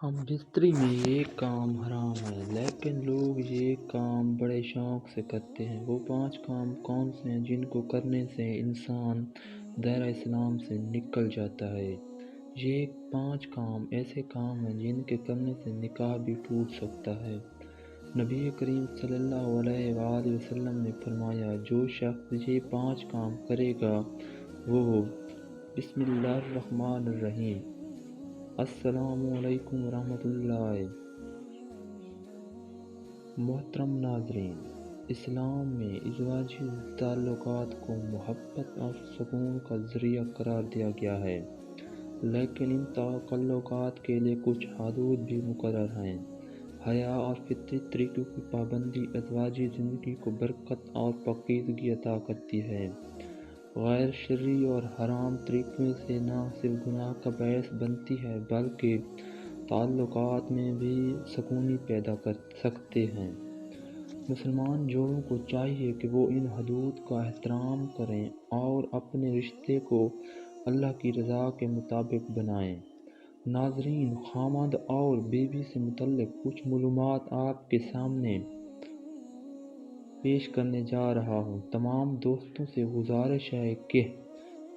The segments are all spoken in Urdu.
ہم بستری میں یہ کام حرام ہے، لیکن لوگ یہ کام بڑے شوق سے کرتے ہیں۔ وہ 5 کام کون سے ہیں جن کو کرنے سے انسان دائرہ اسلام سے نکل جاتا ہے؟ یہ 5 کام ایسے کام ہیں جن کے کرنے سے نکاح بھی ٹوٹ سکتا ہے۔ نبی کریم صلی اللہ علیہ وآلہ وسلم نے فرمایا، جو شخص یہ 5 کام کرے گا وہ بسم اللہ الرحمن الرحیم السلام علیکم ورحمۃ اللہ۔ محترم ناظرین، اسلام میں ازدواجی تعلقات کو محبت اور سکون کا ذریعہ قرار دیا گیا ہے، لیکن ان تعلقات کے لیے کچھ حدود بھی مقرر ہیں۔ حیا اور فطری طریقوں کی پابندی ازدواجی زندگی کو برکت اور پاکیزگی عطا کرتی ہے۔ غیر شرعی اور حرام طریقوں سے نہ صرف گناہ کا باعث بنتی ہے بلکہ تعلقات میں بھی سکونی پیدا کر سکتے ہیں۔ مسلمان جوڑوں کو چاہیے کہ وہ ان حدود کا احترام کریں اور اپنے رشتے کو اللہ کی رضا کے مطابق بنائیں۔ ناظرین، خاوند اور بیوی سے متعلق کچھ معلومات آپ کے سامنے پیش کرنے جا رہا ہوں۔ تمام دوستوں سے گزارش ہے کہ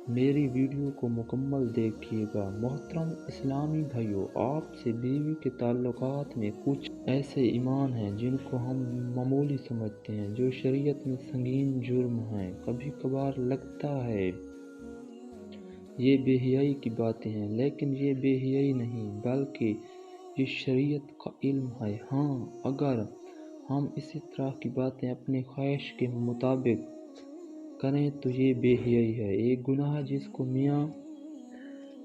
میری ویڈیو کو مکمل دیکھیے گا۔ محترم اسلامی بھائیوں، آپ سے بیوی کے تعلقات میں کچھ ایسے ایمان ہیں جن کو ہم معمولی سمجھتے ہیں، جو شریعت میں سنگین جرم ہیں۔ کبھی کبھار لگتا ہے یہ بے حیائی کی باتیں ہیں، لیکن یہ بے حیائی نہیں بلکہ یہ شریعت کا علم ہے۔ ہاں، اگر ہم اسی طرح کی باتیں اپنی خواہش کے مطابق کریں تو یہ بے حیائی ہے۔ ایک گناہ جس کو میاں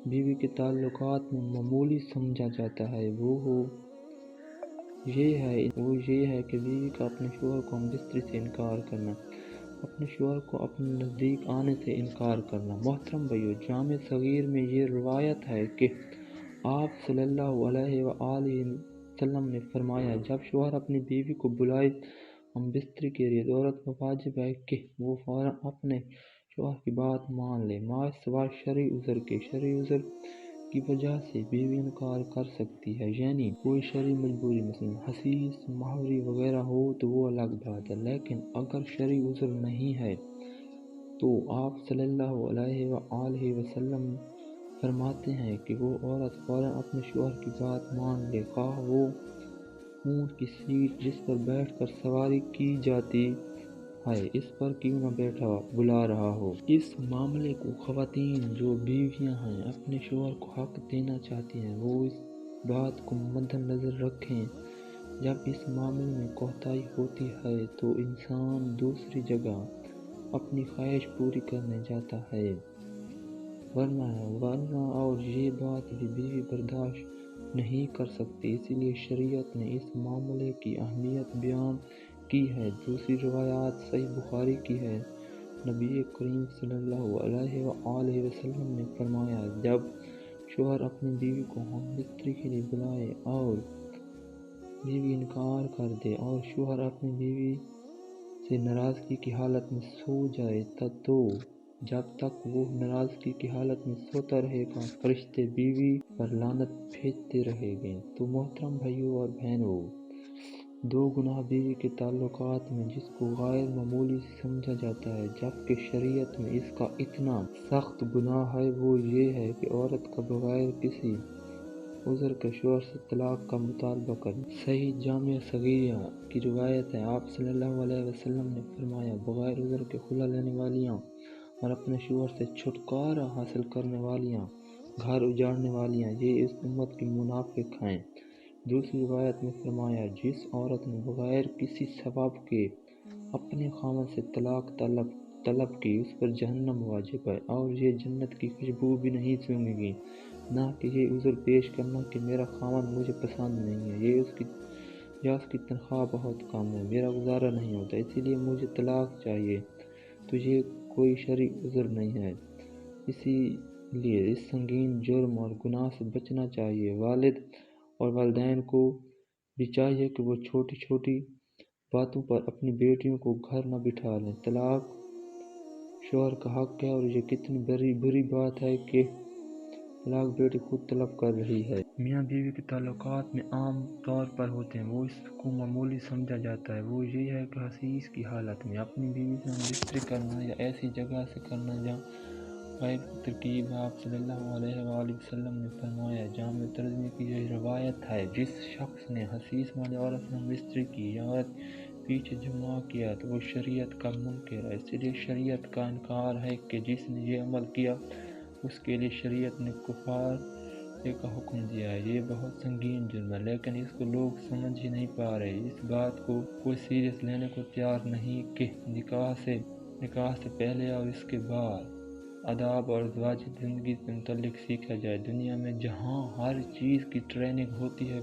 بیوی کے تعلقات میں معمولی سمجھا جاتا ہے وہ یہ ہے کہ بیوی کا اپنے شوہر کو ہم بستری سے انکار کرنا، اپنے شوہر کو اپنے نزدیک آنے سے انکار کرنا۔ محترم بھائیو، جامع صغیر میں یہ روایت ہے کہ آپ صلی اللہ علیہ وآلہ وسلم نے فرمایا، جب شوہر اپنی بیوی کو بلائے ہم بستری کے لیے تو عورت پر واجب ہے کہ وہ فوراً اپنے شوہر کی بات مان لے، ماں سوائے شرعی عذر کے۔ شرعی عذر کی وجہ سے بیوی انکار کر سکتی ہے، یعنی کوئی شرعی مجبوری، مثلا حسیس، مہوری وغیرہ ہو تو وہ الگ بات ہے، لیکن اگر شرعی عذر نہیں ہے تو آپ صلی اللہ علیہ وآلہ وسلم فرماتے ہیں کہ وہ عورت فوراً اپنے شوہر کی بات مان لے، خواہ وہ اونٹ کی سیٹ جس پر بیٹھ کر سواری کی جاتی ہے اس پر کیوں نہ بلا رہا ہو۔ اس معاملے کو خواتین جو بیویاں ہیں اپنے شوہر کو حق دینا چاہتی ہیں وہ اس بات کو مد نظر رکھیں، جب اس معاملے میں کوتاہی ہوتی ہے تو انسان دوسری جگہ اپنی خواہش پوری کرنے جاتا ہے، ورنہ اور یہ بات بھی بیوی برداشت نہیں کر سکتی۔ اسی لیے شریعت نے اس معاملے کی اہمیت بیان کی ہے۔ دوسری روایت صحیح بخاری کی ہے، نبی کریم صلی اللہ علیہ وآلہ وسلم نے فرمایا، جب شوہر اپنی بیوی کو ہم بستری کے لیے بلائے اور بیوی انکار کر دے اور شوہر اپنی بیوی سے ناراضگی کی حالت میں سو جائے تو جب تک وہ ناراضگی کی حالت میں سوتا رہے گا فرشتے بیوی پر لعنت بھیجتے رہیں گے۔ تو محترم بھائیوں اور بہنوں، 2 گناہ بیوی کے تعلقات میں جس کو غیر معمولی سمجھا جاتا ہے جبکہ شریعت میں اس کا اتنا سخت گناہ ہے، وہ یہ ہے کہ عورت کا بغیر کسی عذر کے شوہر سے طلاق کا مطالبہ کرنا۔ صحیح جامع صغیرہ کی روایت ہے، آپ صلی اللہ علیہ وسلم نے فرمایا، بغیر عذر کے خلع لینے والیاں اور اپنے شوہر سے چھٹکارا حاصل کرنے والیاں، گھر اجاڑنے والیاں، یہ اس امت کی منافق ہیں۔ دوسری روایت میں فرمایا، جس عورت نے بغیر کسی سبب کے اپنے خاوند سے طلاق طلب کی اس پر جہنم واجب ہے اور یہ جنت کی خوشبو بھی نہیں سونگے گی۔ نہ کہ یہ عذر پیش کرنا کہ میرا خاوند مجھے پسند نہیں ہے، یا اس کی تنخواہ بہت کم ہے، میرا گزارا نہیں ہوتا اسی لیے مجھے طلاق چاہیے، تو یہ کوئی شرعی عذر نہیں ہے۔ اسی لیے اس سنگین جرم اور گناہ سے بچنا چاہیے۔ والد اور والدین کو بھی چاہیے کہ وہ چھوٹی چھوٹی باتوں پر اپنی بیٹیوں کو گھر نہ بٹھا لیں۔ طلاق شوہر کا حق ہے اور یہ کتنی بری بات ہے کہ طلاق بیٹی خود طلب کر رہی ہے۔ میاں بیوی کے تعلقات میں عام طور پر ہوتے ہیں، وہ اس کو معمولی سمجھا جاتا ہے۔ وہ یہ ہے کہ حسیس کی حالت میں اپنی بیوی سے ہم بستری کرنا یا ایسی جگہ سے کرنا جہاں غیر کی ترکیب ہے۔ آپ صلی اللہ علیہ وآلہ وسلم نے فرمایا، جامع ترمذی کی یہ روایت ہے، جس شخص نے حسیس والی عورت سے ہم بستری کی یا عورت پیچھے جمع کیا تو وہ شریعت کا منکر ہے۔ اس لیے شریعت کا انکار ہے کہ جس نے یہ عمل کیا اس کے لیے شریعت نے کفار کا حکم دیا ہے۔ یہ بہت سنگین جرم ہے، لیکن اس کو لوگ سمجھ ہی نہیں پا رہے۔ اس بات کو کوئی سیریس لینے کو تیار نہیں کہ نکاح سے پہلے اور اس کے بعد آداب اور ازدواجی زندگی سے متعلق سیکھا جائے۔ دنیا میں جہاں ہر چیز کی ٹریننگ ہوتی ہے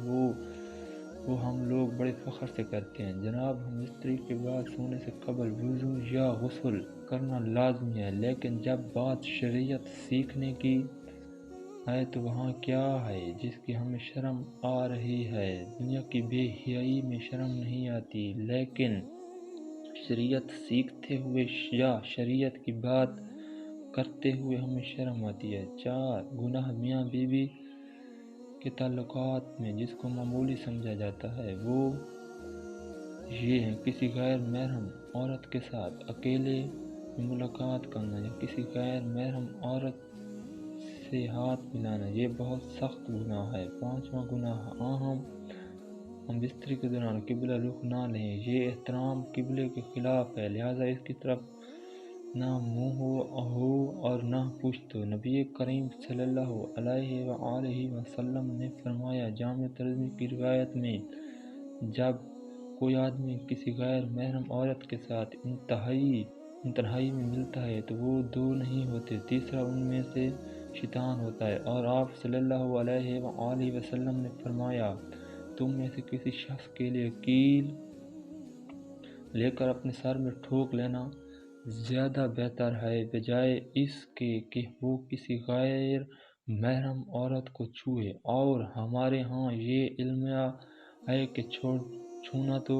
وہ ہم لوگ بڑے فخر سے کرتے ہیں۔ جناب، ہم بستری کے بعد سونے سے قبل وضو یا غسل کرنا لازمی ہے، لیکن جب بات شریعت سیکھنے کی ہے تو وہاں کیا ہے جس کی ہمیں شرم آ رہی ہے؟ دنیا کی بے حیائی میں شرم نہیں آتی، لیکن شریعت سیکھتے ہوئے یا شریعت کی بات کرتے ہوئے ہمیں شرم آتی ہے۔ 4 گناہ میاں بیوی کے تعلقات میں جس کو معمولی سمجھا جاتا ہے وہ یہ ہیں: کسی غیر محرم عورت کے ساتھ اکیلے میں ملاقات کرنا یا کسی غیر محرم عورت سے ہاتھ ملانا، یہ بہت سخت گناہ ہے۔ 5واں گناہ، ہم بستری کے دوران قبلہ رخ نہ لیں، یہ احترام قبلے کے خلاف ہے، لہذا اس کی طرف نہ منہ ہو اور نہ پشت ہو۔ نبی کریم صلی اللہ علیہ وآلہ وسلم نے فرمایا، جامع ترمذی کی روایت میں، جب کوئی آدمی کسی غیر محرم عورت کے ساتھ تنہائی میں ملتا ہے تو وہ 2 نہیں ہوتے، تیسرا ان میں سے شیطان ہوتا ہے۔ اور آپ صلی اللہ علیہ وآلہ وسلم نے فرمایا، تم میں سے کسی شخص کے لیے کیل لے کر اپنے سر میں ٹھوک لینا زیادہ بہتر ہے بجائے اس کے کہ وہ کسی غیر محرم عورت کو چھوئے۔ اور ہمارے ہاں یہ علم ہے کہ چھونا تو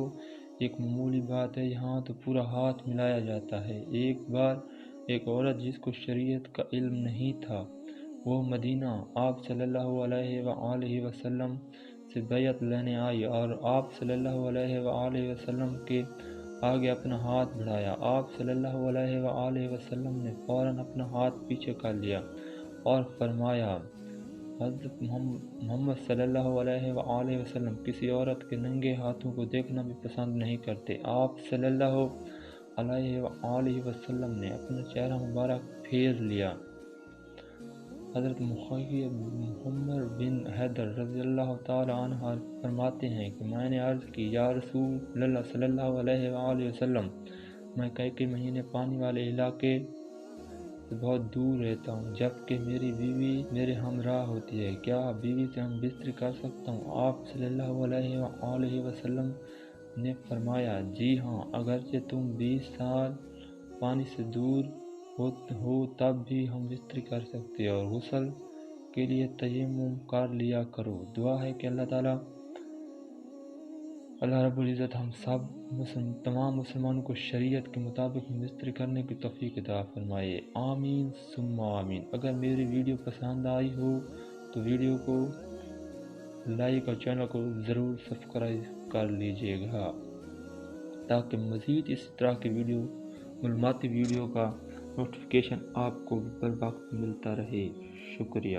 ایک معمولی بات ہے، یہاں تو پورا ہاتھ ملایا جاتا ہے۔ ایک بار ایک عورت جس کو شریعت کا علم نہیں تھا، وہ مدینہ آپ صلی اللہ علیہ وآلہ وسلم سے بیعت لینے آئی اور آپ صلی اللہ علیہ وآلہ وسلم کے آگے اپنا ہاتھ بڑھایا۔ آپ صلی اللہ علیہ وآلہ وسلم نے فوراً اپنا ہاتھ پیچھے کر لیا اور فرمایا، حضرت محمد صلی اللہ علیہ وآلہ وسلم کسی عورت کے ننگے ہاتھوں کو دیکھنا بھی پسند نہیں کرتے۔ آپ صلی اللہ علیہ وآلہ وسلم نے اپنا چہرہ مبارک پھیر لیا۔ حضرت محمد بن حیدر رضی اللہ تعالی عنہ فرماتے ہیں کہ میں نے عرض کی، یا رسول اللہ صلی اللہ علیہ وآلہ وسلم، میں کئی مہینے پانی والے علاقے سے بہت دور رہتا ہوں جبکہ میری بیوی میرے ہمراہ ہوتی ہے، کیا بیوی سے ہم بستری کر سکتا ہوں؟ آپ صلی اللہ علیہ وآلہ وسلم نے فرمایا، جی ہاں، اگرچہ تم 20 سال پانی سے دور ہو تب بھی ہم بستری کر سکتے اور غسل کے لیے تیمم کر لیا کرو۔ دعا ہے کہ اللہ رب العزت ہم تمام مسلمانوں کو شریعت کے مطابق بستری کرنے کی توفیق عطا فرمائے، آمین ثم آمین۔ اگر میری ویڈیو پسند آئی ہو تو ویڈیو کو لائک اور چینل کو ضرور سبسکرائب کر لیجیے گا تاکہ مزید اس طرح کے معلوماتی ویڈیو کا نوٹیفیکیشن آپ کو بر وقت ملتا رہے۔ شکریہ۔